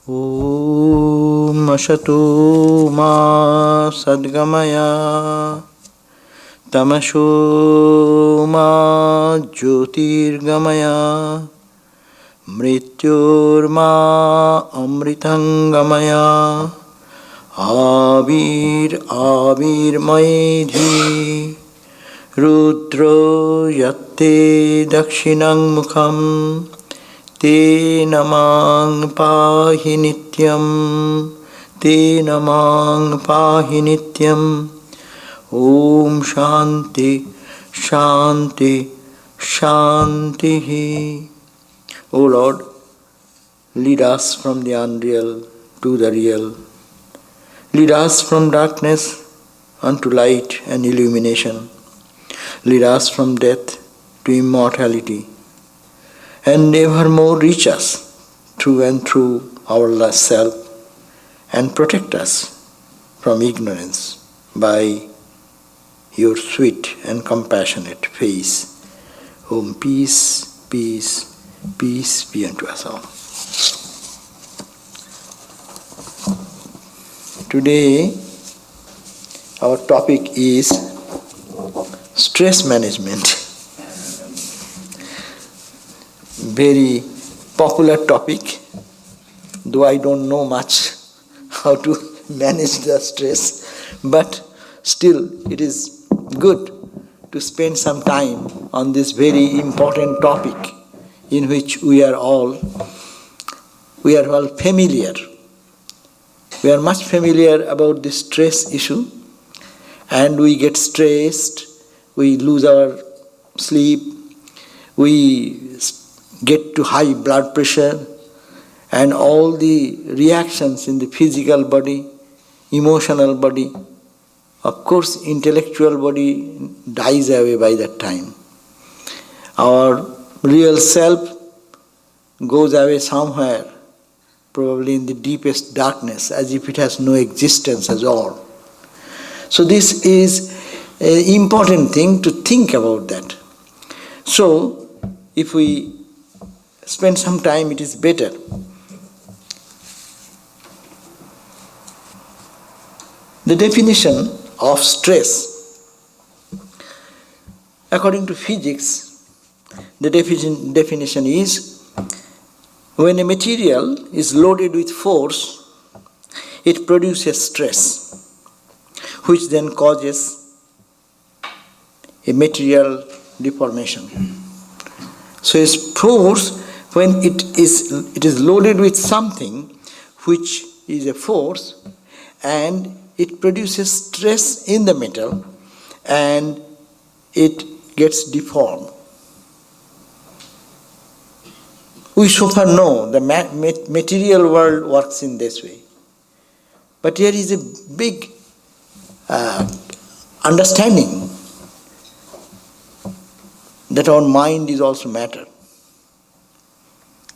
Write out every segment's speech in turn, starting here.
Om Ashato Ma Sadgamaya Tamasho Ma Jyotirgamaya Mrityur Ma Amritangamaya Avir Avir Maidhi Rudro Yatte Dakshinang Mukham Te namang pahi nityam, te namang pahi nityam. Om Shanti, Shanti, Shanti. O Lord, lead us from the unreal to the real. Lead us from darkness unto light and illumination. Lead us from death to immortality. And evermore reach us through and through our last self and protect us from ignorance by your sweet and compassionate face. Om peace, peace, peace be unto us all. Today our topic is stress management. Very popular topic, though I don't know much how to manage the stress, but still it is good to spend some time on this very important topic in which we are all familiar. We are much familiar about the stress issue, and we get stressed, we lose our sleep, we get to high blood pressure, and all the reactions in the physical body, emotional body. Of course, intellectual body dies away by that time. Our real self goes away somewhere, probably in the deepest darkness, as if it has no existence at all. So this is an important thing to think about that. So, if we spend some time, it is better. The definition of stress, according to physics, the definition is when a material is loaded with force, it produces stress, which then causes a material deformation. So its force, when it is loaded with something which is a force, and it produces stress in the metal and it gets deformed. We so far know the material world works in this way. But here is a big understanding that our mind is also matter.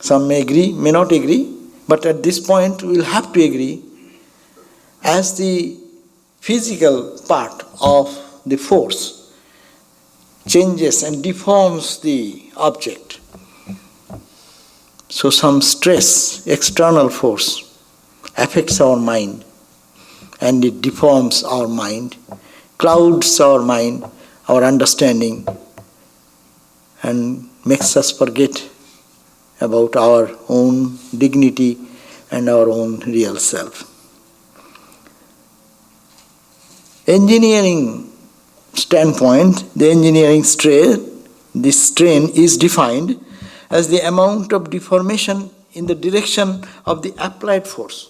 Some may agree, may not agree, but at this point we will have to agree, as the physical part of the force changes and deforms the object. So some stress, external force, affects our mind, and it deforms our mind, clouds our mind, our understanding, and makes us forget about our own dignity and our own real self. Engineering standpoint, the engineering strain, this strain is defined as the amount of deformation in the direction of the applied force.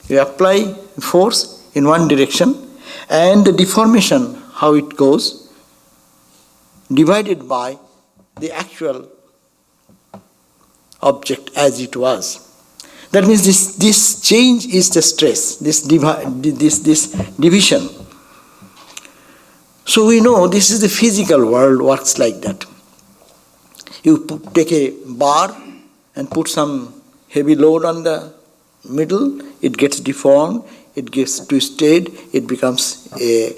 You apply force in one direction, and the deformation, how it goes, divided by the actual object as it was. That means this change is the stress, this division. So we know this is the physical world works like that. You take a bar and put some heavy load on the middle, it gets deformed, it gets twisted, it becomes a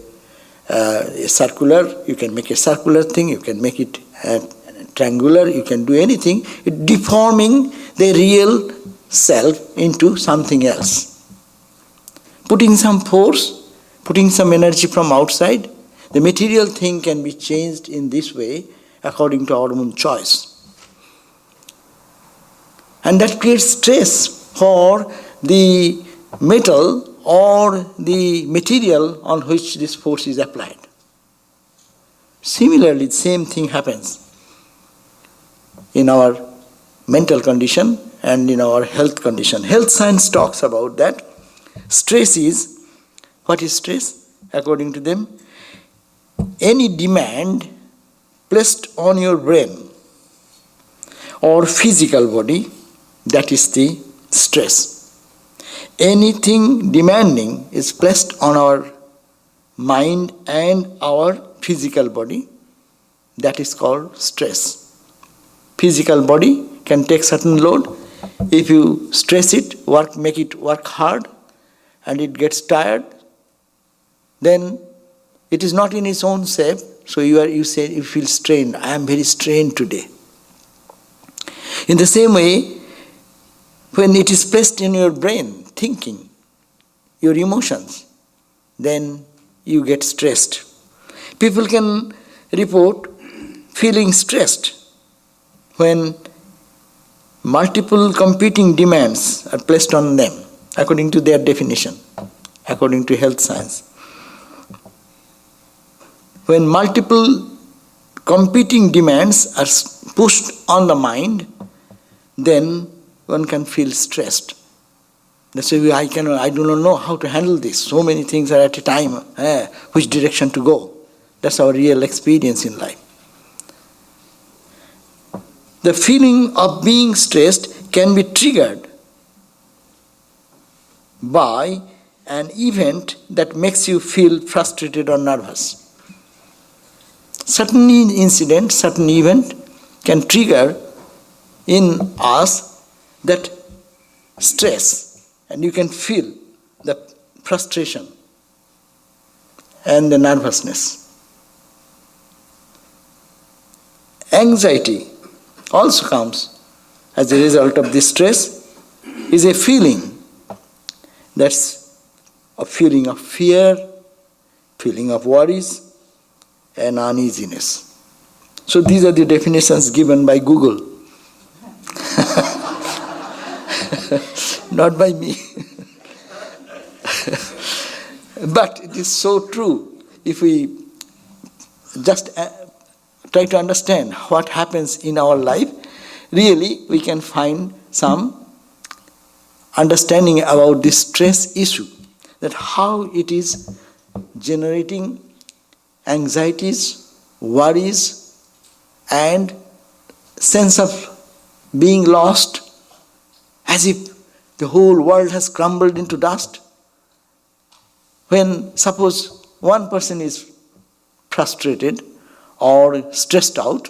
circular. You can make a circular thing, you can make it triangular, you can do anything, deforming the real self into something else. Putting some force, putting some energy from outside, the material thing can be changed in this way according to our own choice. And that creates stress for the metal or the material on which this force is applied. Similarly, the same thing happens in our mental condition and in our health condition. Health science talks about that. Stress is, what is stress? According to them, any demand placed on your brain or physical body, that is the stress. Anything demanding is placed on our mind and our physical body, that is called stress. Physical body can take certain load. If you stress it, make it work hard, and it gets tired, then it is not in its own shape. So you feel strained. I am very strained today. In the same way, when it is placed in your brain, thinking, your emotions, then you get stressed. People can report feeling stressed when multiple competing demands are placed on them, according to their definition, according to health science. When multiple competing demands are pushed on the mind, then one can feel stressed. That's why I do not know how to handle this. So many things are at a time. Which direction to go? That's our real experience in life. The feeling of being stressed can be triggered by an event that makes you feel frustrated or nervous. Certain incident, certain event can trigger in us that stress, and you can feel the frustration and the nervousness. Anxiety also comes as a result of this stress, is a feeling. That's a feeling of fear, feeling of worries, and uneasiness. So these are the definitions given by Google. Not by me. But it is so true. If we just try to understand what happens in our life, really we can find some understanding about this stress issue, that how it is generating anxieties, worries, and sense of being lost, as if the whole world has crumbled into dust. When suppose one person is frustrated or stressed out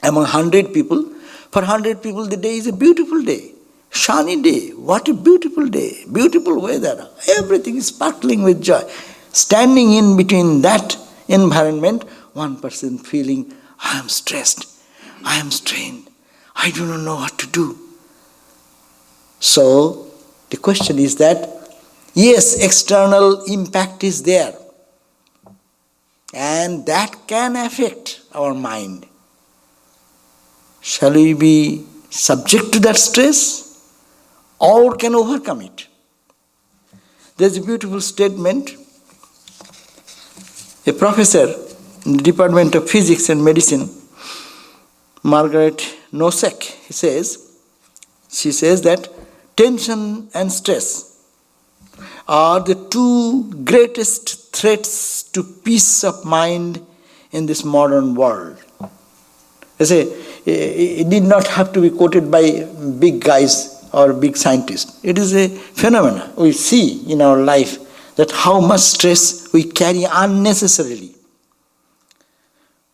among 100 people, for 100 people the day is a beautiful day, sunny day, what a beautiful day, beautiful weather, everything is sparkling with joy. Standing in between that environment, one person feeling, I am stressed, I am strained, I do not know what to do. So the question is that, yes, external impact is there, and that can affect our mind. Shall we be subject to that stress or can overcome it? There's a beautiful statement. A professor in the Department of Physics and Medicine, Margaret Nosek, she says that tension and stress are the two greatest threats to peace of mind in this modern world. They say it did not have to be quoted by big guys or big scientists. It is a phenomenon we see in our life, that how much stress we carry unnecessarily.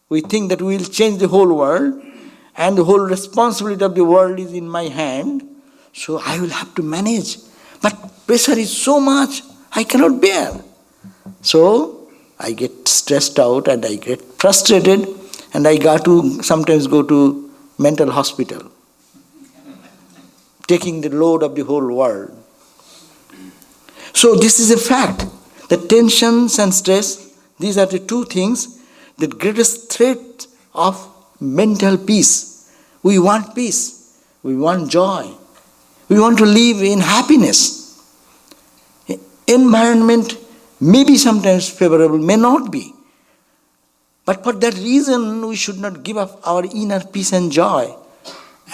We think that we will change the whole world and the whole responsibility of the world is in my hand, so I will have to manage. But pressure is so much, I cannot bear. So I get stressed out and I get frustrated, And I sometimes go to mental hospital, taking the load of the whole world. So this is a fact. The tensions and stress, these are the two things, the greatest threat of mental peace. We want peace. We want joy. We want to live in happiness. Environment may be sometimes favorable, may not be. But for that reason, we should not give up our inner peace and joy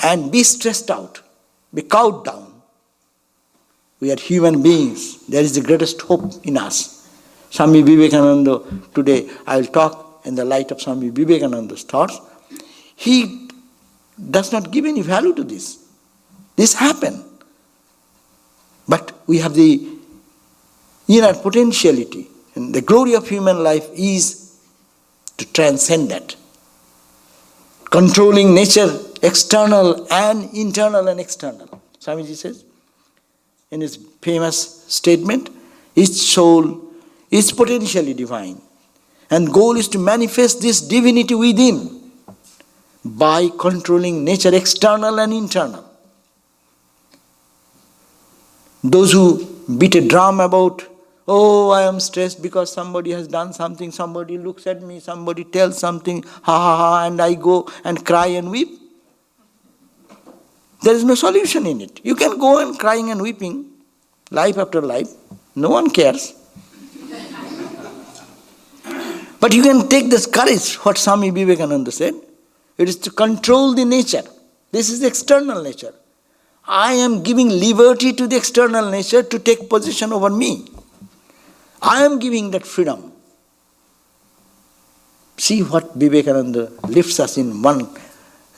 and be stressed out, be cowed down. We are human beings. There is the greatest hope in us. Swami Vivekananda, today I will talk in the light of Swami Vivekananda's thoughts. He does not give any value to this. This happened. But we have the inner potentiality. And the glory of human life is to transcend that. Controlling nature, external and internal and external. Swamiji says in his famous statement, each soul is potentially divine. And goal is to manifest this divinity within by controlling nature, external and internal. Those who beat a drum about, oh, I am stressed because somebody has done something, somebody looks at me, somebody tells something, ha ha ha, and I go and cry and weep. There is no solution in it. You can go on crying and weeping, life after life. No one cares. But you can take this courage, what Swami Vivekananda said. It is to control the nature. This is the external nature. I am giving liberty to the external nature to take possession over me. I am giving that freedom. See what Vivekananda lifts us in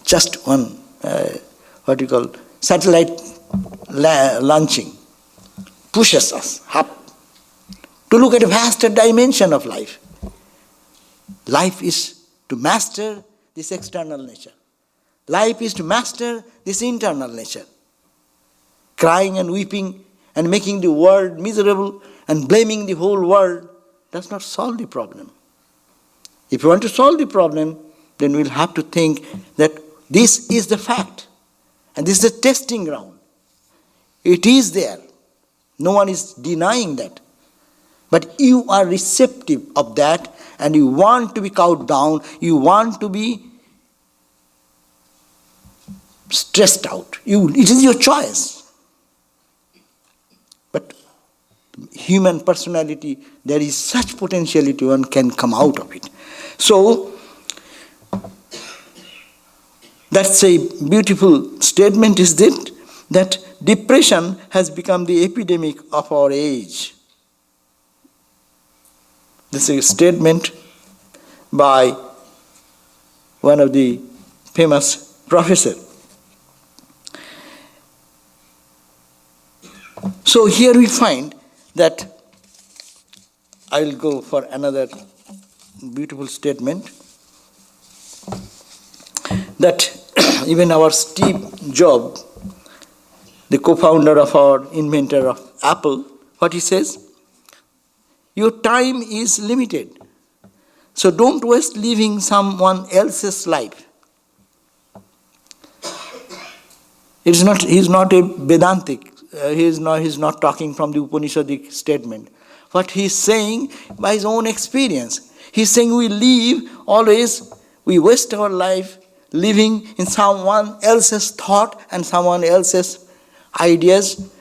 just one, satellite launching. Pushes us up to look at a vaster dimension of life. Life is to master this external nature. Life is to master this internal nature. Crying and weeping and making the world miserable and blaming the whole world does not solve the problem. If you want to solve the problem, then we'll have to think that this is the fact and this is the testing ground. It is there. No one is denying that. But you are receptive of that and you want to be cowed down, you want to be stressed out. It is your choice. But human personality, there is such potentiality, one can come out of it. So, that's a beautiful statement, is that depression has become the epidemic of our age. This is a statement by one of the famous professors. So here we find that, I will go for another beautiful statement, that even our Steve Jobs, the co-founder of our inventor of Apple, what he says, your time is limited. So don't waste living someone else's life. He's not a Vedantic. He's not talking from the Upanishadic statement. What he's saying by his own experience. He's saying we waste our life living in someone else's thought and someone else's ideas,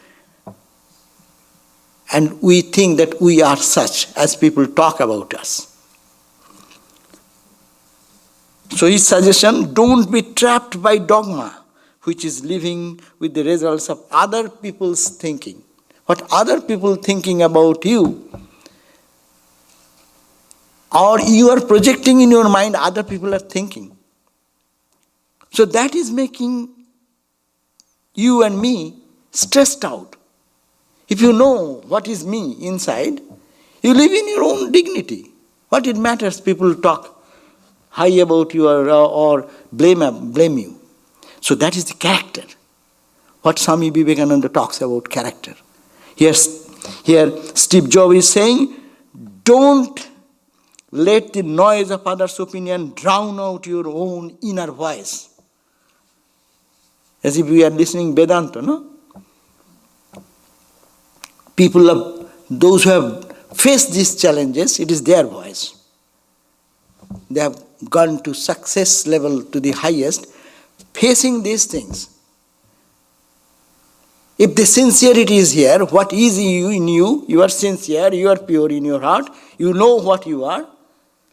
and we think that we are such as people talk about us. So his suggestion, don't be trapped by dogma, which is living with the results of other people's thinking. What other people thinking about you, or you are projecting in your mind other people are thinking. So that is making you and me stressed out. If you know what is me inside, you live in your own dignity. What it matters, people talk high about you or blame you. So that is the character. What Swami Vivekananda talks about character. Here Steve Jobs is saying, don't Let the noise of others' opinion drown out your own inner voice. As if we are listening Vedanta, no? Those who have faced these challenges, it is their voice. They have gone to success level to the highest, facing these things. If the sincerity is here, what is in you, you are sincere, you are pure in your heart, you know what you are,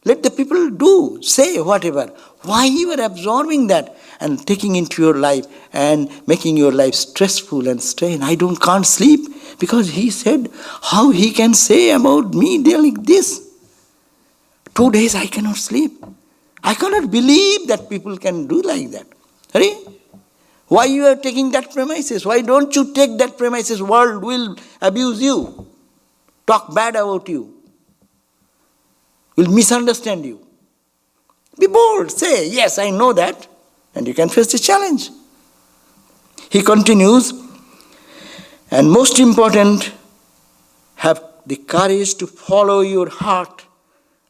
let the people do, say whatever. Why you are absorbing that and taking into your life and making your life stressful and strained? Can't sleep because he said, how he can say about me like this? 2 days I cannot sleep. I cannot believe that people can do like that. Right? Why you are taking that premises? Why don't you take that premises? World will abuse you, talk bad about you, will misunderstand you. Be bold, say, yes, I know that, and you can face the challenge. He continues, and most important, have the courage to follow your heart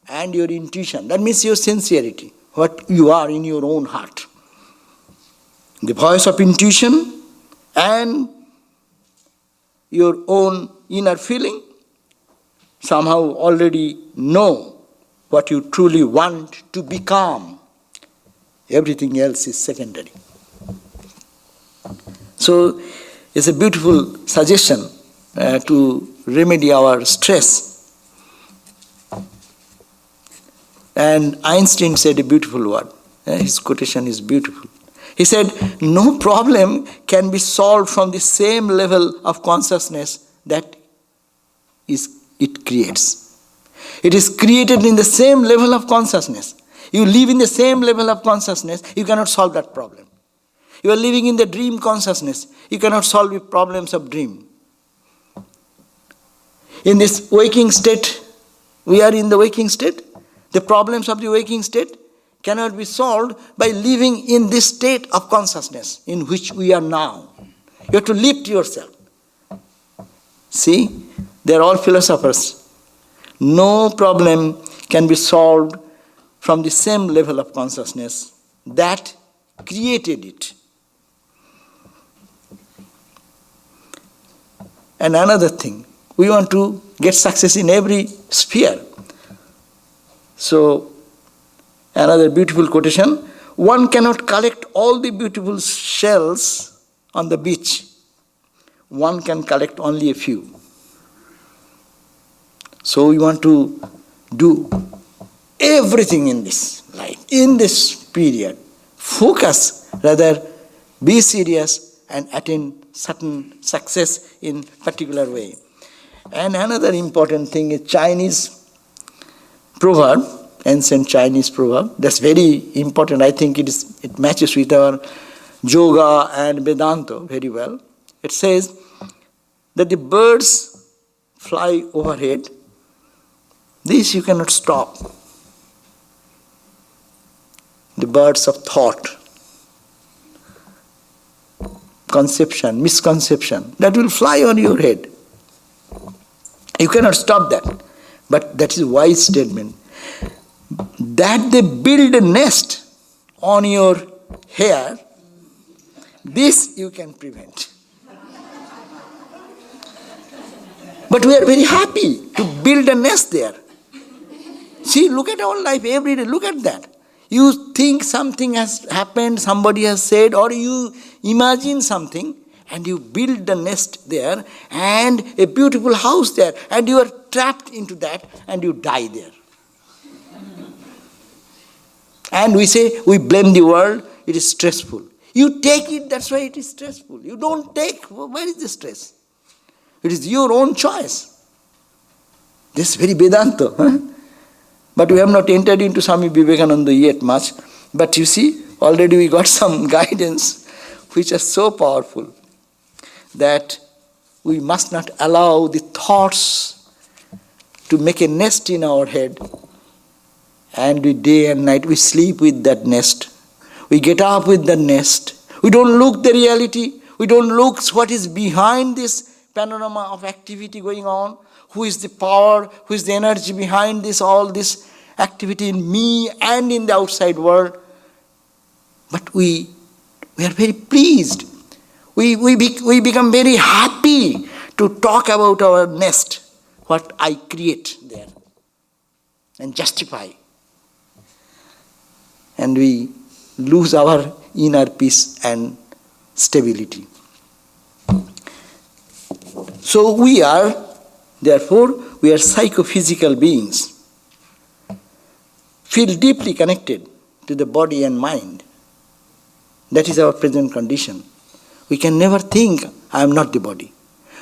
and your intuition. That means your sincerity, what you are in your own heart. The voice of intuition and your own inner feeling somehow already know what you truly want to become. Everything else is secondary. So it's a beautiful suggestion to remedy our stress. And Einstein said a beautiful word. His quotation is beautiful. He said, no problem can be solved from the same level of consciousness that it creates. It is created in the same level of consciousness. You live in the same level of consciousness, you cannot solve that problem. You are living in the dream consciousness, you cannot solve the problems of dream. In this waking state, we are in the waking state. The problems of the waking state cannot be solved by living in this state of consciousness in which we are now. You have to lift yourself. See, they are all philosophers. No problem can be solved from the same level of consciousness that created it. And another thing, we want to get success in every sphere. So, another beautiful quotation, one cannot collect all the beautiful shells on the beach. One can collect only a few. So we want to do everything in this life, in this period. Focus, rather be serious and attain certain success in particular way. And another important thing is Chinese proverb, ancient Chinese proverb. That's very important. I think it matches with our yoga and Vedanta very well. It says that the birds fly overhead. This you cannot stop. The birds of thought, conception, misconception, that will fly on your head. You cannot stop that. But that is a wise statement. That they build a nest on your hair, this you can prevent. But we are very happy to build a nest there. See, look at our life every day, look at that. You think something has happened, somebody has said, or you imagine something, and you build the nest there, and a beautiful house there, and you are trapped into that, and you die there. And we say, we blame the world, it is stressful. You take it, that's why it is stressful. You don't take, where is the stress? It is your own choice. This is very Vedanta. Huh? But we have not entered into Swami Vivekananda yet much. But you see, already we got some guidance which are so powerful that we must not allow the thoughts to make a nest in our head. And we day and night, we sleep with that nest. We get up with the nest. We don't look the reality. We don't look what is behind this panorama of activity going on. Who is the power? Who is the energy behind this, all this? activity in me and in the outside world. But we are very pleased. We become very happy to talk about our nest, what I create there, and justify. And we lose our inner peace and stability. So we are psychophysical beings, feel deeply connected to the body and mind. That is our present condition. We can never think, I am not the body.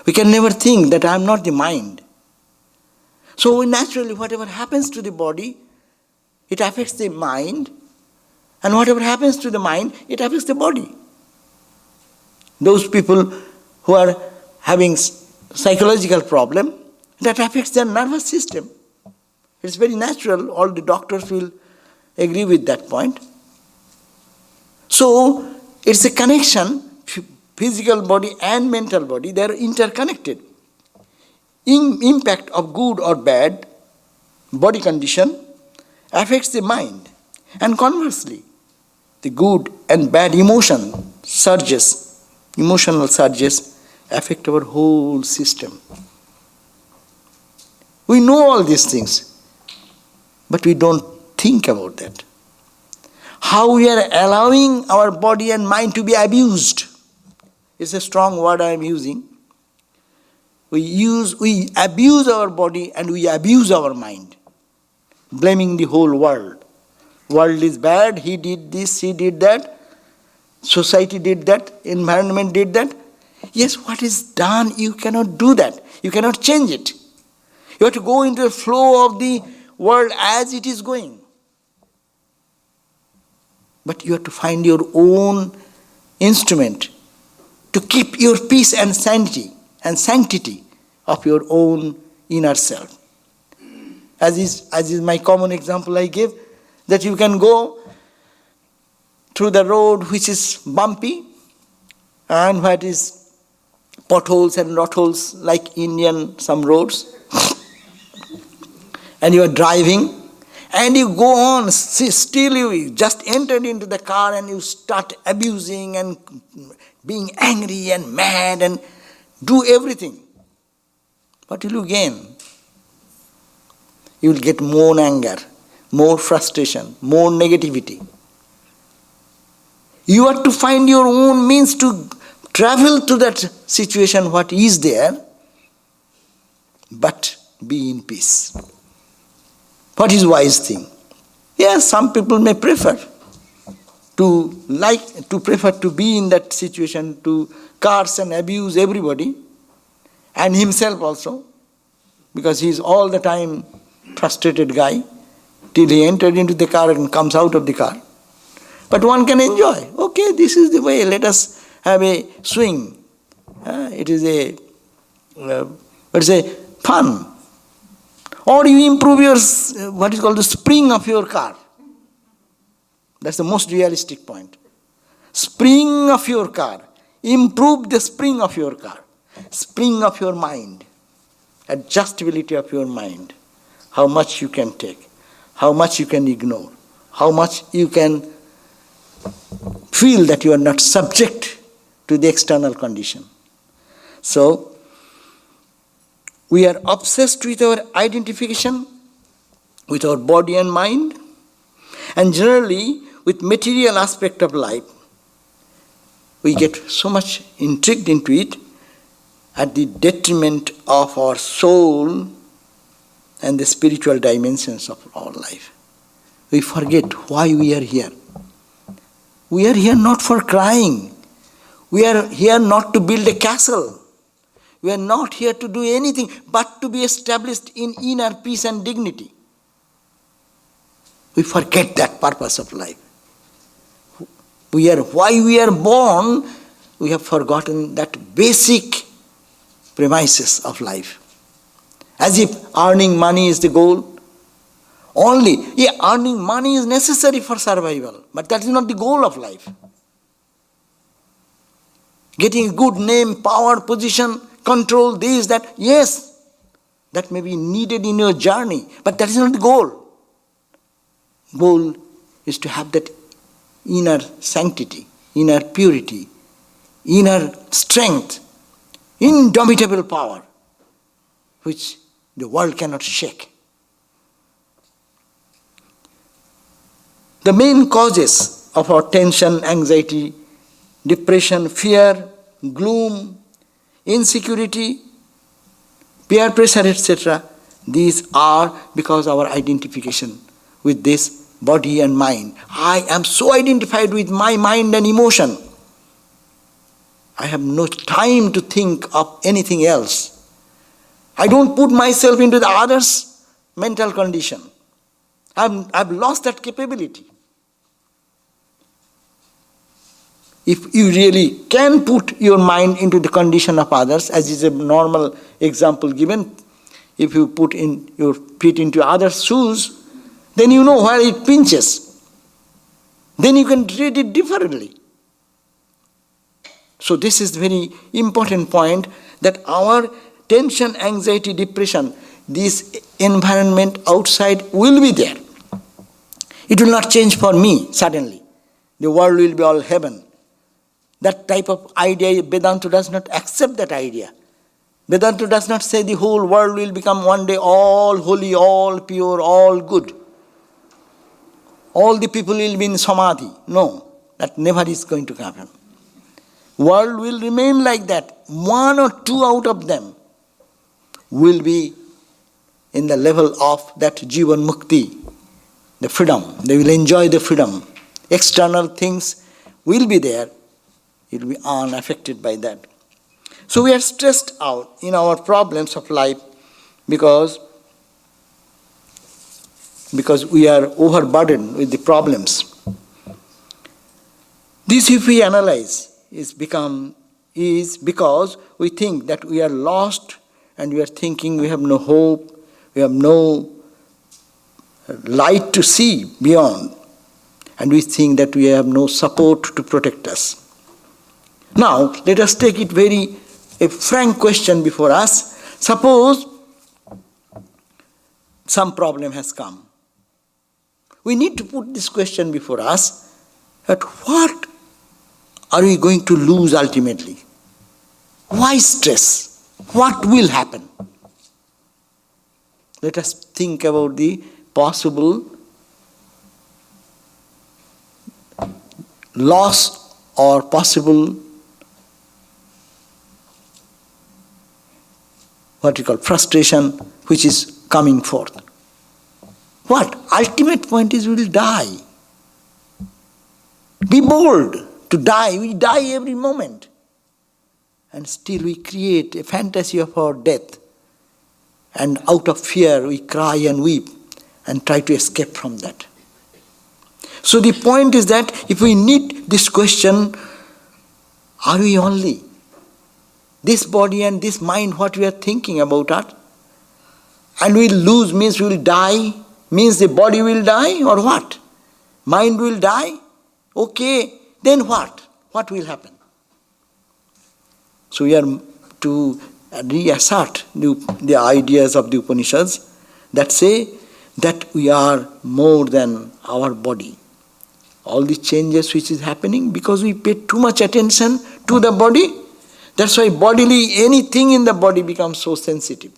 We can never think that I am not the mind. So naturally, whatever happens to the body, it affects the mind, and whatever happens to the mind, it affects the body. Those people who are having psychological problem, that affects their nervous system. It's very natural, all the doctors will agree with that point. So, it's a connection, physical body and mental body, they are interconnected. Impact of good or bad body condition affects the mind. And conversely, the good and bad emotional surges affect our whole system. We know all these things, but we don't think about that. How we are allowing our body and mind to be abused. It's a strong word I am using. We abuse our body and we abuse our mind, blaming the whole world. World is bad, he did this, he did that, society did that, environment did that. Yes, what is done, you cannot do that. You cannot change it. You have to go into the flow of the world as it is going. But you have to find your own instrument to keep your peace and sanctity of your own inner self. As is my common example I give, that you can go through the road which is bumpy and what is potholes and rotholes like Indian some roads, and you are driving and you go on, still you just entered into the car and you start abusing and being angry and mad and do everything. What will you gain? You will get more anger, more frustration, more negativity. You have to find your own means to travel to that situation, what is there, but be in peace. What is wise thing? Yes, some people may prefer to be in that situation, to curse and abuse everybody, and himself also, because he is all the time frustrated guy, till he entered into the car and comes out of the car. But one can enjoy. Okay, this is the way, let us have a swing. It is a fun. Or you improve your, what is called the spring of your car. That's the most realistic point. Spring of your car. Improve the spring of your car. Spring of your mind. Adjustability of your mind. How much you can take. How much you can ignore. How much you can feel that you are not subject to the external condition. So, we are obsessed with our identification, with our body and mind, and generally with material aspect of life. We get so much intrigued into it at the detriment of our soul and the spiritual dimensions of our life. We forget why we are here. We are here not for crying. We are here not to build a castle. We are not here to do anything but to be established in inner peace and dignity. We forget that purpose of life. Why we are born, we have forgotten that basic premises of life. As if earning money is the goal. Earning money is necessary for survival, but that is not the goal of life. Getting a good name, power, position, control, this, that, yes, that may be needed in your journey, but that is not the goal. goal is to have that inner sanctity, inner purity, inner strength, indomitable power, which the world cannot shake. The main causes of our tension, anxiety, depression, fear, gloom, insecurity, peer pressure, etc., these are because of our identification with this body and mind. I am so identified with my mind and emotion. I have no time to think of anything else. I don't put myself into the other's mental condition. I've lost that capability. If you really can put your mind into the condition of others, as is a normal example given, if you put in your feet into others' shoes, then you know where it pinches. Then you can read it differently. So this is very important point, that our tension, anxiety, depression, this environment outside will be there. It will not change for me suddenly. The world will be all heaven. That type of idea, Vedanta does not accept that idea. Vedanta does not say the whole world will become one day all holy, all pure, all good. All the people will be in samadhi. No, that never is going to happen. World will remain like that. One or two out of them will be in the level of that jivan mukti, the freedom. They will enjoy the freedom. External things will be there. It will be unaffected by that. So we are stressed out in our problems of life because we are overburdened with the problems. This, if we analyze, is because we think that we are lost, and we are thinking we have no hope, we have no light to see beyond, and we think that we have no support to protect us. Now, let us take it a frank question before us. Suppose some problem has come. We need to put this question before us, that what are we going to lose ultimately? Why stress? What will happen? Let us think about the possible loss or possible frustration which is coming forth. What? Ultimate point is we will die. Be bold to die. We die every moment. And still we create a fantasy of our death. And out of fear we cry and weep and try to escape from that. So the point is that if we need this question, are we only this body and this mind, what we are thinking about it? And we will lose means we will die, means the body will die, or what? Mind will die? Okay, then what? What will happen? So we are to reassert the ideas of the Upanishads that say that we are more than our body. All the changes which is happening because we pay too much attention to the body. That's why bodily, anything in the body becomes so sensitive.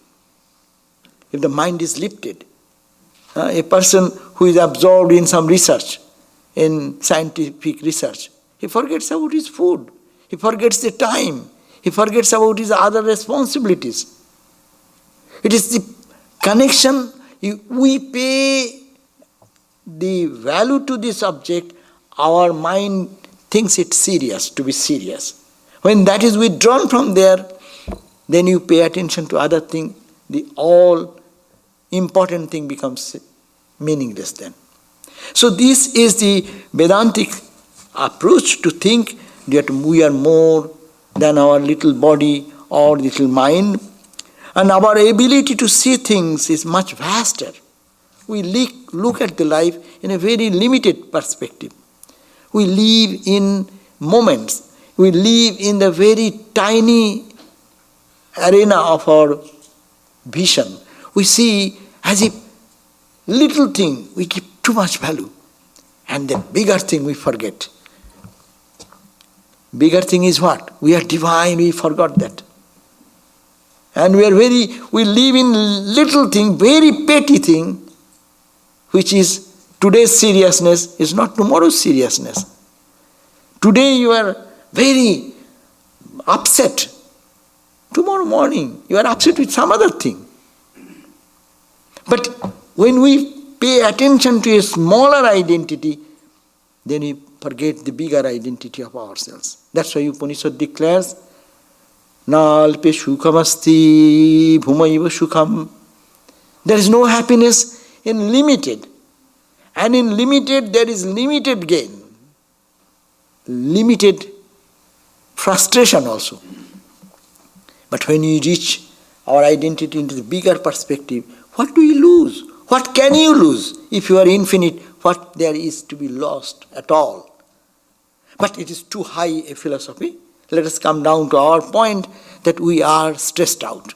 If the mind is lifted, a person who is absorbed in some research, in scientific research, he forgets about his food, he forgets the time, he forgets about his other responsibilities. It is the connection, we pay the value to this object, our mind thinks it serious, to be serious. When that is withdrawn from there, then you pay attention to other thing, the all important thing becomes meaningless then. So this is the Vedantic approach to think that we are more than our little body or little mind, and our ability to see things is much vaster. We look at the life in a very limited perspective. We live in moments. We live in the very tiny arena of our vision. We see as if little thing, we keep too much value. And the bigger thing we forget. Bigger thing is what? We are divine, we forgot that. And we live in little thing, very petty thing, which is today's seriousness is not tomorrow's seriousness. Today you are very upset. Tomorrow morning you are upset with some other thing. But when we pay attention to a smaller identity, then we forget the bigger identity of ourselves. That's why Upanishad declares, Nalpe sukhamasti bhumaiva sukham. There is no happiness in limited. And in limited there is limited gain. Limited frustration also. But when we reach our identity into the bigger perspective, what do you lose? What can you lose? If you are infinite, what there is to be lost at all? But it is too high a philosophy. Let us come down to our point that we are stressed out.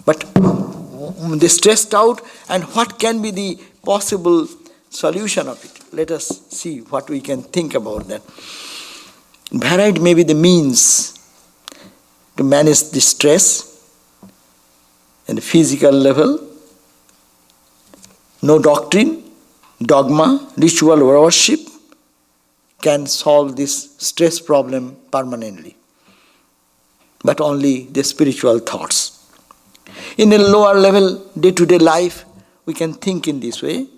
But the stressed out, and what can be the possible solution of it? Let us see what we can think about that. Varied may be the means to manage the stress at the physical level. No doctrine, dogma, ritual or worship can solve this stress problem permanently, but only the spiritual thoughts. In a lower level, day-to-day life, we can think in this way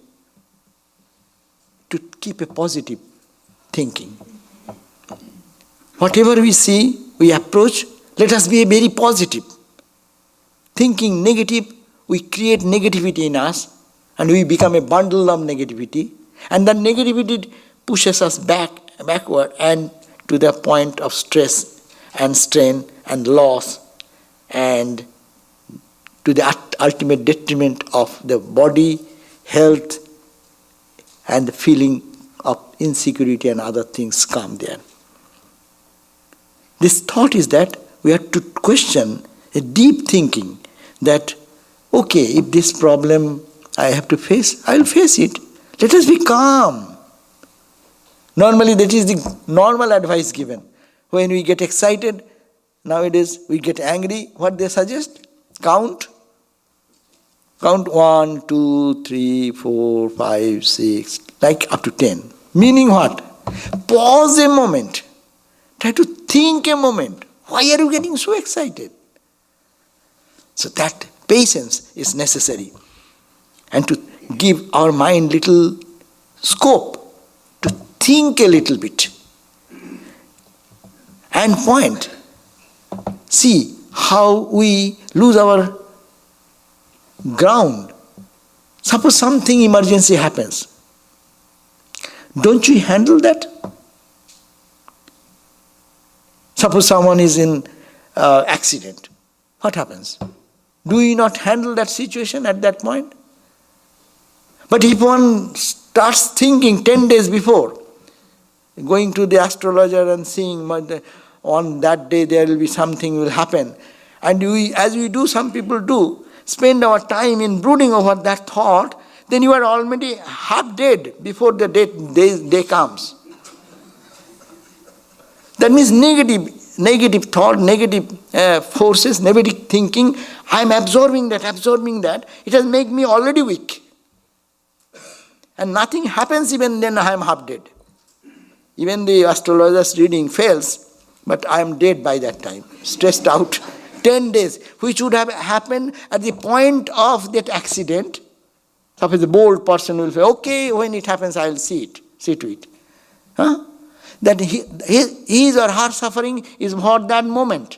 to keep a positive thinking. Whatever we see, we approach, let us be very positive. Thinking negative, we create negativity in us, and we become a bundle of negativity, and that negativity pushes us backward and to the point of stress and strain and loss, and to the ultimate detriment of the body, health, and the feeling of insecurity and other things come there. This thought is that we have to question a deep thinking that, okay, if this problem I have to face, I will face it. Let us be calm. Normally that is the normal advice given. When we get excited, nowadays we get angry, what they suggest? Count 1, 2, 3, 4, 5, 6, like up to 10. Meaning what? Pause a moment. Try to think a moment. Why are you getting so excited? So that patience is necessary. And to give our mind little scope to think a little bit. And point. See how we lose our ground. Suppose something emergency happens. Don't you handle that? Suppose someone is in accident. What happens? Do you not handle that situation at that point? But if one starts thinking 10 days before, going to the astrologer and seeing on that day there will be something will happen, and we, as we do, some people do, spend our time in brooding over that thought, then you are already half dead before the day comes. That means negative thought, negative forces, negative thinking, I am absorbing that, it has made me already weak. And nothing happens, even then I am half dead. Even the astrologer's reading fails, but I am dead by that time, stressed out. 10 days, which would have happened at the point of that accident. Suppose the bold person will say, okay, when it happens, I will see to it. Huh? That his or her suffering is for that moment.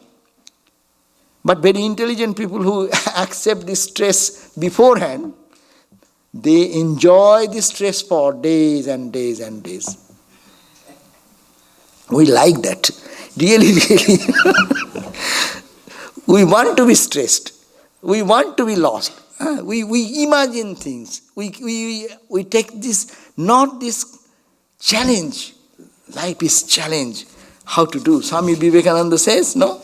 But very intelligent people who accept this stress beforehand, they enjoy this stress for days and days and days. We like that. Really, really. We want to be stressed. We want to be lost. We imagine things. We take this, not this challenge. Life is challenge. How to do. Swami Vivekananda says, no?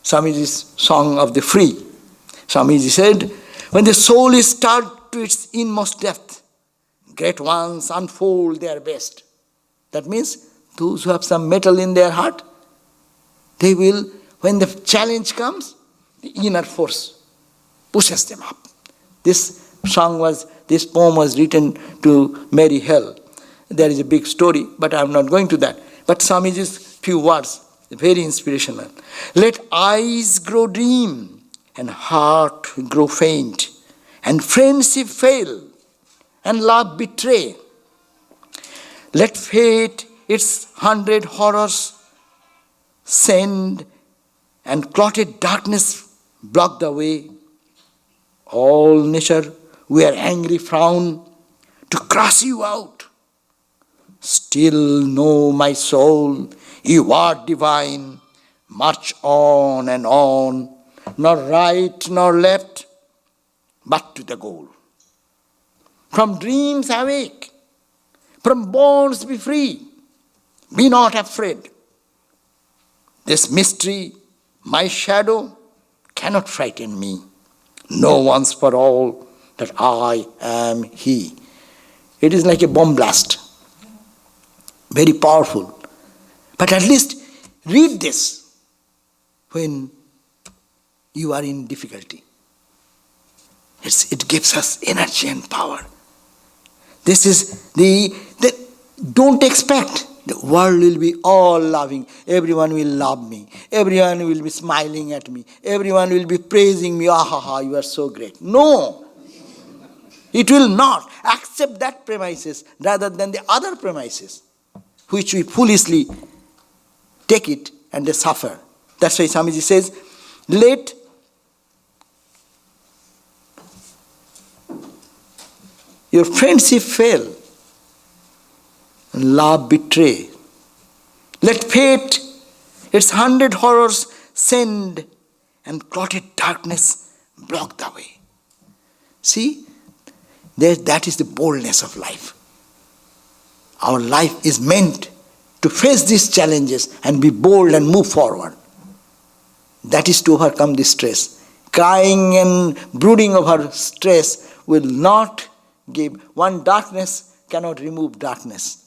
Swamiji's Song of the Free. Swamiji said, when the soul is start to its inmost depth. Great ones unfold their best. That means those who have some metal in their heart, they will, when the challenge comes, the inner force pushes them up. This poem was written to Mary Hell. There is a big story, but I am not going to that. But Swamiji's few words, very inspirational. Let eyes grow dim and heart grow faint, and friendship fail and love betray. Let fate its 100 horrors send, and clotted darkness block the way. All nature wear angry frown to crush you out. Still know, my soul, you are divine. March on and on, nor right nor left, but to the goal. From dreams awake, from bonds be free. Be not afraid. This mystery, my shadow, cannot frighten me. Know once for all that I am He. It is like a bomb blast. Very powerful. But at least read this when you are in difficulty. It gives us energy and power. This is don't expect the world will be all loving. Everyone will love me. Everyone will be smiling at me. Everyone will be praising me. Ah ha ha, you are so great. No. It will not. Accept that premises rather than the other premises, which we foolishly take it and they suffer. That's why Swamiji says, let your friendship fail and love betray. Let fate its 100 horrors send, and clotted darkness block the way. See, that is the boldness of life. Our life is meant to face these challenges and be bold and move forward. That is to overcome this stress. Crying and brooding over stress will not give. One darkness cannot remove darkness.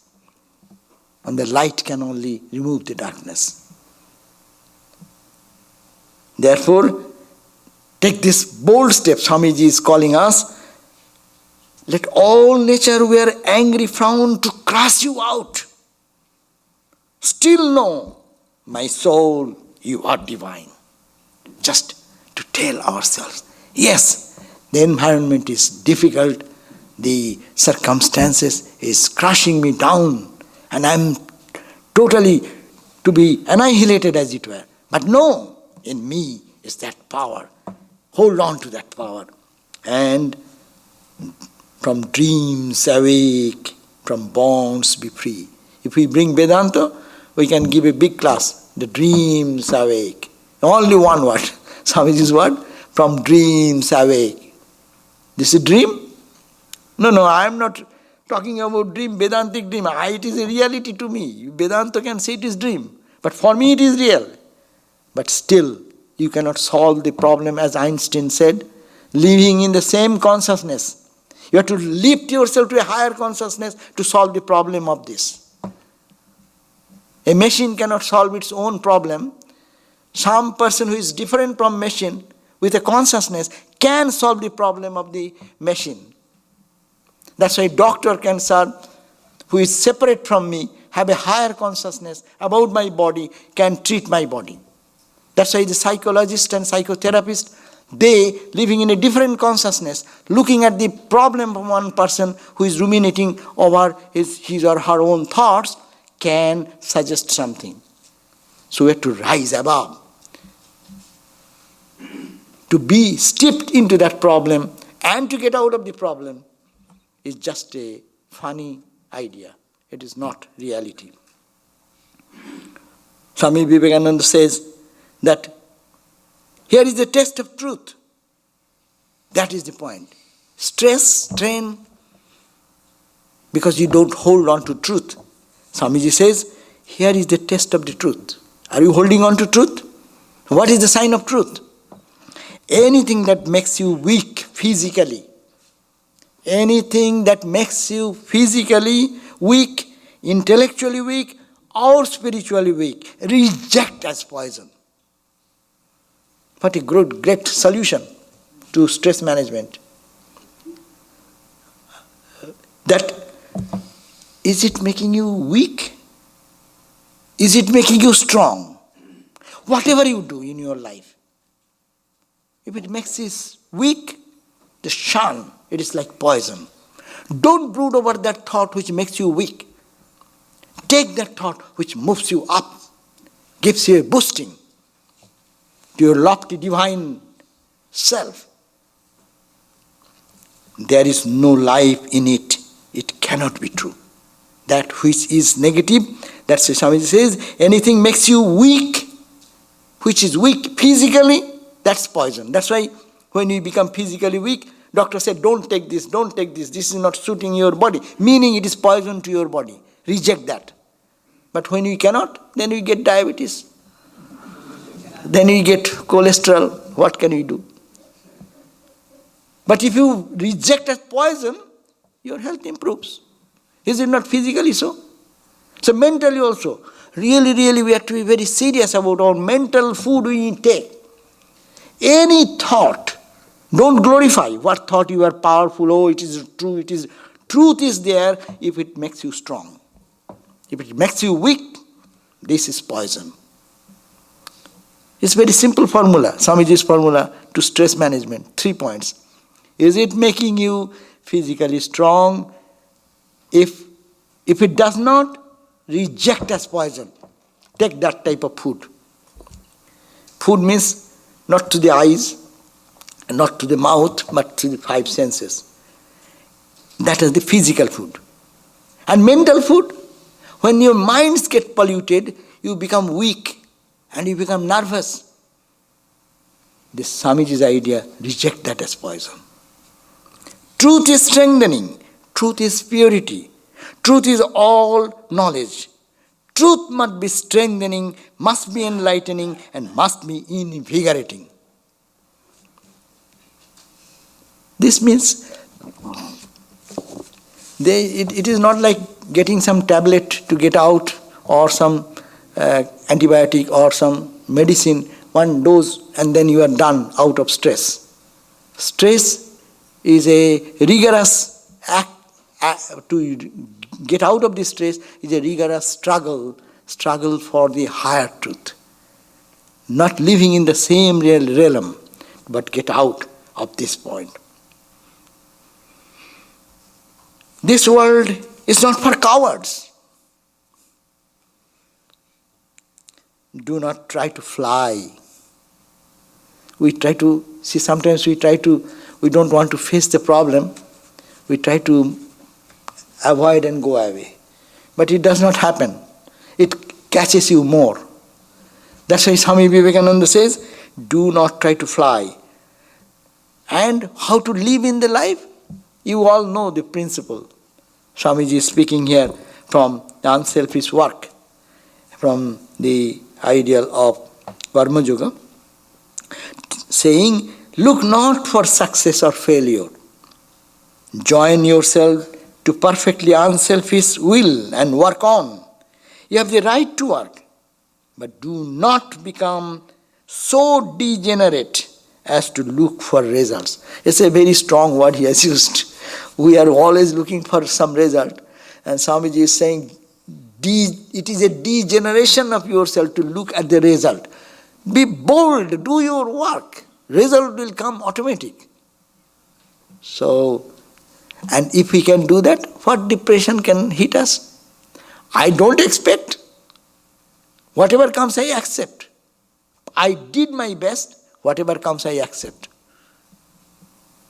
And the light can only remove the darkness. Therefore, take this bold step. Swamiji is calling us. Let all nature wear angry frown to crush you out. Still know, my soul, you are divine. Just to tell ourselves, yes, the environment is difficult, the circumstances is crushing me down, and I am totally to be annihilated as it were. But no, in me is that power. Hold on to that power. And from dreams awake, from bonds be free. If we bring Vedanta, we can give a big class. The dreams awake. Only one word. Swamiji's word. From dreams awake. This is a dream? No, I am not talking about dream, Vedantic dream. It is a reality to me. Vedanta can say it is dream. But for me it is real. But still, you cannot solve the problem, as Einstein said, living in the same consciousness. You have to lift yourself to a higher consciousness to solve the problem of this. A machine cannot solve its own problem. Some person who is different from machine with a consciousness can solve the problem of the machine. That's why doctor can serve, who is separate from me, have a higher consciousness about my body, can treat my body. That's why the psychologist and psychotherapist, they living in a different consciousness, looking at the problem of one person who is ruminating over his or her own thoughts, can suggest something. So we have to rise above. To be steeped into that problem and to get out of the problem is just a funny idea. It is not reality. Swami Vivekananda says that here is the test of truth. That is the point. Stress, strain, because you don't hold on to truth. Swamiji says, here is the test of the truth. Are you holding on to truth? What is the sign of truth? Anything that makes you weak physically, Anything that makes you physically weak, intellectually weak, or spiritually weak, reject as poison. What a great solution to stress management. That, is it making you weak? Is it making you strong? Whatever you do in your life, if it makes you weak, just shun. It is like poison. Don't brood over that thought which makes you weak. Take that thought which moves you up, gives you a boosting to your lofty divine self. There is no life in it. It cannot be true. That which is negative, that's what Swamiji says, anything makes you weak, which is weak physically, that's poison. That's why when you become physically weak, doctor said, don't take this, this is not suiting your body, meaning it is poison to your body. Reject that. But when you cannot, then you get diabetes. Then you get cholesterol. What can you do? But if you reject as poison, your health improves. Is it not physically so? So mentally also. Really, we have to be very serious about our mental food we take. Any thought, don't glorify what thought you are powerful, oh it is true, it is. Truth is there if it makes you strong. If it makes you weak, this is poison. It's very simple formula, Swamiji's formula to stress management. 3 points. Is it making you physically strong? If it does not, reject as poison. Take that type of food. Food means not to the eyes, not to the mouth, but to the 5 senses. That is the physical food. And mental food, when your minds get polluted, you become weak and you become nervous. This Swamiji's idea, reject that as poison. Truth is strengthening. Truth is purity. Truth is all knowledge. Truth must be strengthening, must be enlightening, and must be invigorating. This means it is not like getting some tablet to get out or some antibiotic or some medicine, one dose, and then you are done out of stress. Stress is a rigorous act to get out of this stress is a rigorous struggle for the higher truth. Not living in the same realm, but get out of this point. This world is not for cowards. Do not try to fly. Sometimes we don't want to face the problem. We try to avoid and go away. But it does not happen. It catches you more. That's why Swami Vivekananda says, do not try to fly. And how to live in the life? You all know the principle. Swamiji is speaking here from the unselfish work, from the ideal of Karma Yoga, saying, look not for success or failure. Join yourself to perfectly unselfish will and work on. You have the right to work, but do not become so degenerate as to look for results. It's a very strong word he has used. We are always looking for some result. And Swamiji is saying, it is a degeneration of yourself to look at the result. Be bold, do your work. Result will come automatic. So, and if we can do that, what depression can hit us? I don't expect. Whatever comes, I accept. I did my best. Whatever comes, I accept.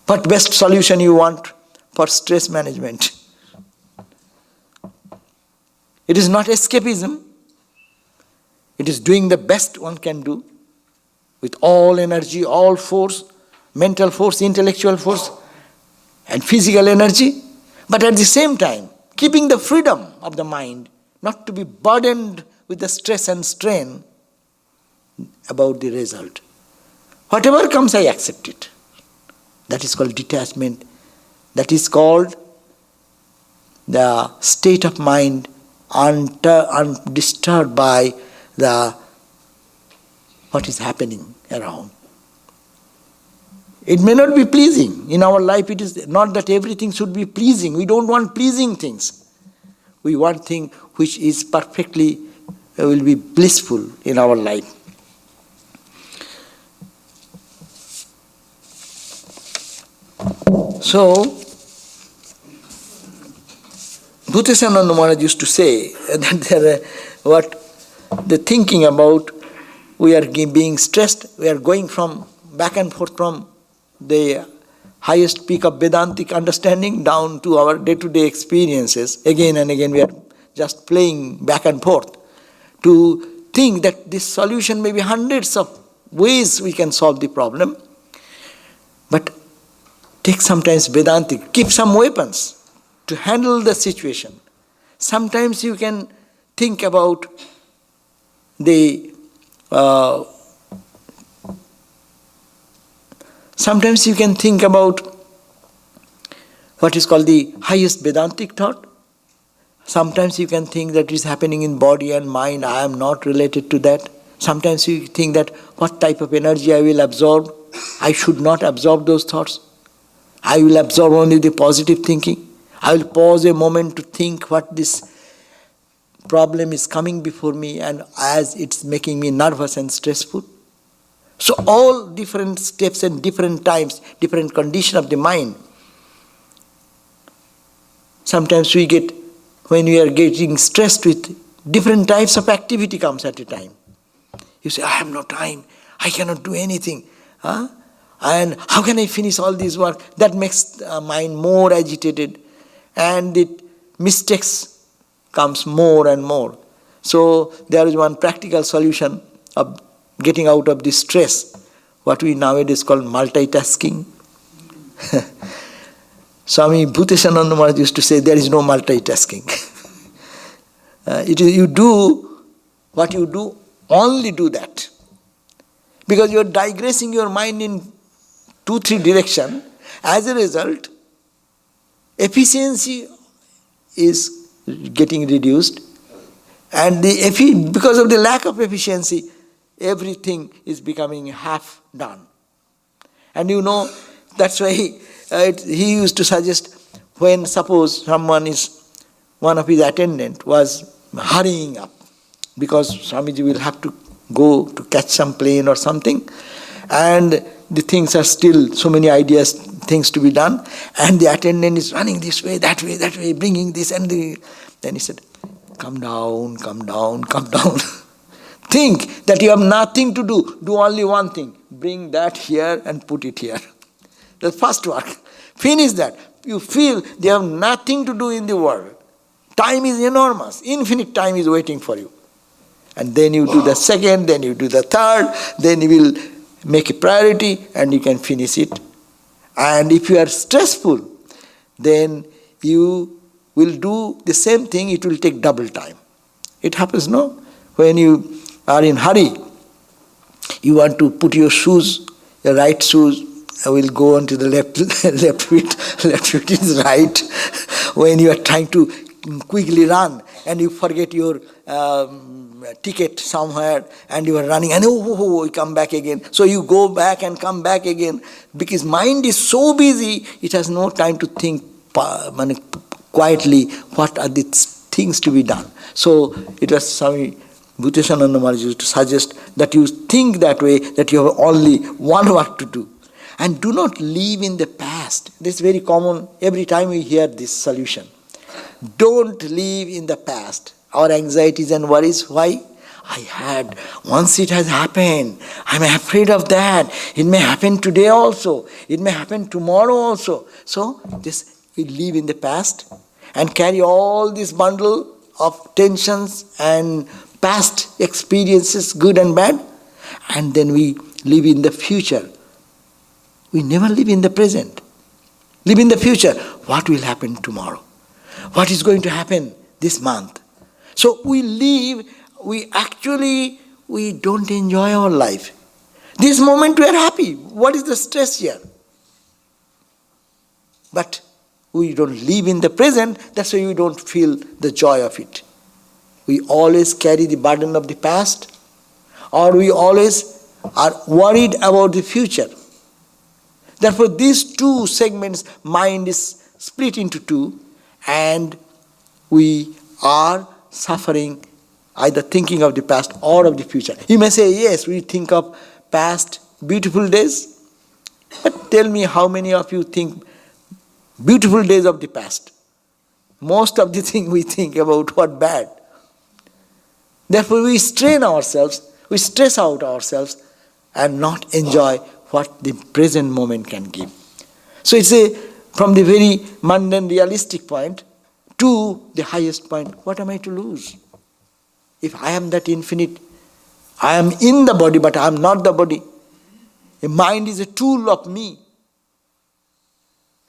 What best solution you want for stress management? It is not escapism. It is doing the best one can do with all energy, all force, mental force, intellectual force, and physical energy. But at the same time, keeping the freedom of the mind, not to be burdened with the stress and strain about the result. Whatever comes, I accept it. That is called detachment. That is called the state of mind undisturbed by what is happening around. It may not be pleasing. In our life, it is not that everything should be pleasing. We don't want pleasing things. We want things which is perfectly, will be blissful in our life. So, Bhutesananda Maharaj used to say that the thinking about we are being stressed, we are going from back and forth from the highest peak of Vedantic understanding down to our day-to-day experiences. Again and again we are just playing back and forth to think that this solution may be hundreds of ways we can solve the problem. But take sometimes Vedantic, keep some weapons to handle the situation. Sometimes you can think about sometimes you can think about what is called the highest Vedantic thought. Sometimes you can think that it is happening in body and mind, I am not related to that. Sometimes you think that what type of energy I will absorb, I should not absorb those thoughts. I will absorb only the positive thinking. I will pause a moment to think what this problem is coming before me and as it's making me nervous and stressful. So all different steps and different times, different condition of the mind. Sometimes when we are getting stressed with different types of activity comes at a time. You say, I have no time, I cannot do anything. And how can I finish all this work? That makes the mind more agitated and the mistakes comes more and more. So there is one practical solution of getting out of this stress, what we nowadays call multitasking. Swami Bhutesananda Maharaj used to say there is no multitasking. You do what you do, only do that. Because you are digressing your mind in 2-3 directions. As a result, efficiency is getting reduced. And because of the lack of efficiency, everything is becoming half done. And that's why he used to suggest when suppose one of his attendant was hurrying up because Swamiji will have to go to catch some plane or something, and the things are still so many ideas, things to be done, and the attendant is running this way, that way, bringing this and then he said, come down. Think that you have nothing to do only one thing, bring that here and put it here. The first work, finish that. You feel they have nothing to do in the world. Time is enormous, infinite time is waiting for you. And then you do the second, then you do the third, then you will make a priority and you can finish it. And if you are stressful, then you will do the same thing, it will take double time. It happens, no? When you are in hurry, you want to put your shoes, your right shoes will go onto the left feet is right. When you are trying to quickly run and you forget your ticket somewhere and you are running and you come back again. So you go back and come back again because mind is so busy, it has no time to think quietly what are the things to be done. So it was Swami Bhutesananda Maharaj used to suggest that you think that way, that you have only one work to do. And do not live in the past. This is very common every time we hear this solution. Don't live in the past. Our anxieties and worries, why? I had, once it has happened, I'm afraid of that. It may happen today also. It may happen tomorrow also. So, we live in the past and carry all this bundle of tensions and past experiences, good and bad, and then we live in the future. We never live in the present. Live in the future. What will happen tomorrow? What is going to happen this month? So we don't enjoy our life. This moment we are happy. What is the stress here? But we don't live in the present, that's why we don't feel the joy of it. We always carry the burden of the past, or we always are worried about the future. Therefore, these two segments, mind is split into two, and we are suffering either thinking of the past or of the future. You may say, yes, we think of past beautiful days, but tell me how many of you think beautiful days of the past? Most of the thing we think about what bad. Therefore, we strain ourselves, we stress out ourselves, and not enjoy what the present moment can give. So it's from the very mundane realistic point to the highest point, what am I to lose? If I am that infinite, I am in the body, but I am not the body. The mind is a tool of me.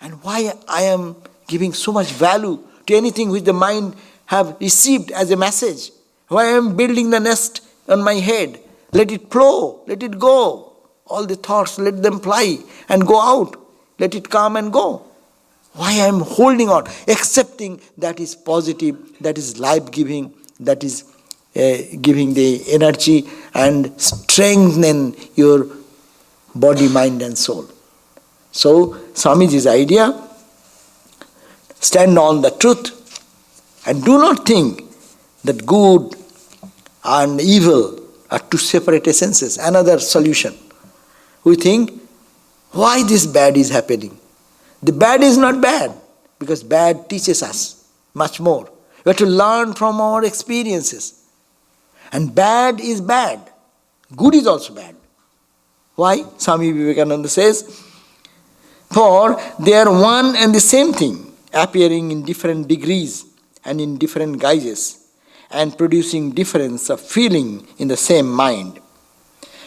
And why I am giving so much value to anything which the mind have received as a message? Why I am building the nest on my head? Let it flow, let it go. All the thoughts, let them fly and go out. Let it come and go. Why I am holding on, accepting that is positive, that is life-giving, that is giving the energy and strengthen your body, mind and soul. So, Swamiji's idea, stand on the truth and do not think that good and evil are two separate essences. Another solution. We think, why this bad is happening? The bad is not bad, because bad teaches us much more. We have to learn from our experiences. And bad is bad. Good is also bad. Why? Swami Vivekananda says, for they are one and the same thing, appearing in different degrees and in different guises, and producing difference of feeling in the same mind.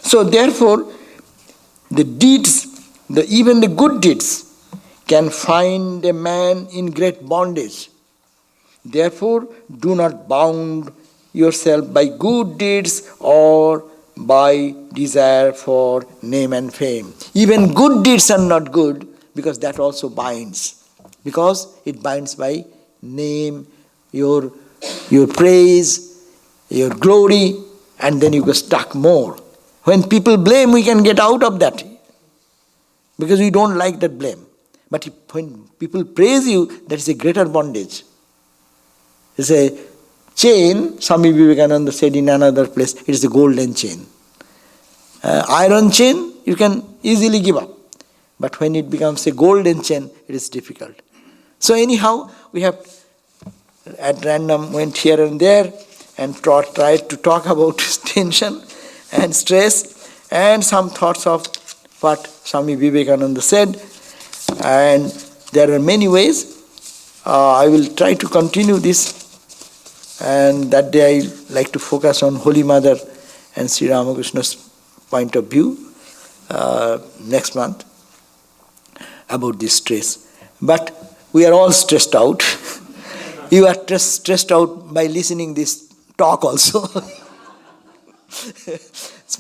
So therefore, the deeds, even the good deeds, can find a man in great bondage. Therefore, do not bound yourself by good deeds or by desire for name and fame. Even good deeds are not good, because that also binds. Because it binds by name, your praise, your glory, and then you get stuck more. When people blame, we can get out of that, because we don't like that blame. But when people praise you, that is a greater bondage. It's a chain, Swami Vivekananda said in another place, it is a golden chain. Iron chain, you can easily give up. But when it becomes a golden chain, it is difficult. So anyhow, we have at random went here and there and tried to talk about tension and stress and some thoughts of what Swami Vivekananda said. And there are many ways. I will try to continue this, and that day I like to focus on Holy Mother and Sri Ramakrishna's point of view next month about this stress. But we are all stressed out. You are stressed out by listening this talk also.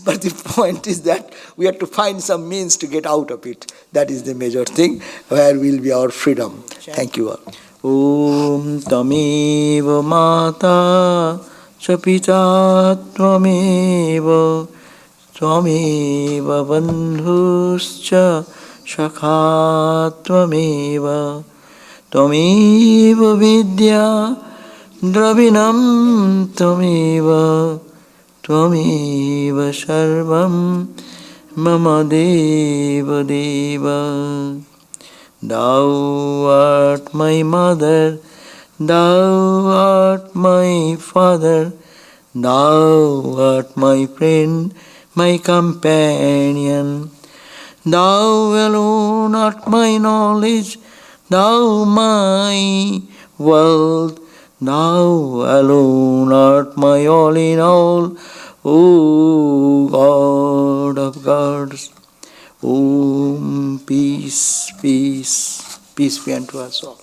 But the point is that we have to find some means to get out of it. That is the major thing, where will be our freedom. Thank you all. Om Tameva Mata Chapita Tvameva Tvameva Bandhuscha Shakha Tvameva Tvameva Vidya Dravinam Tvameva Tvameva Sarvam Mama Deva Deva. Thou art my mother, thou art my father, thou art my friend, my companion. Thou alone art my knowledge, thou my wealth, thou alone art my all in all, O God of gods. Om, peace, peace, peace be unto us all.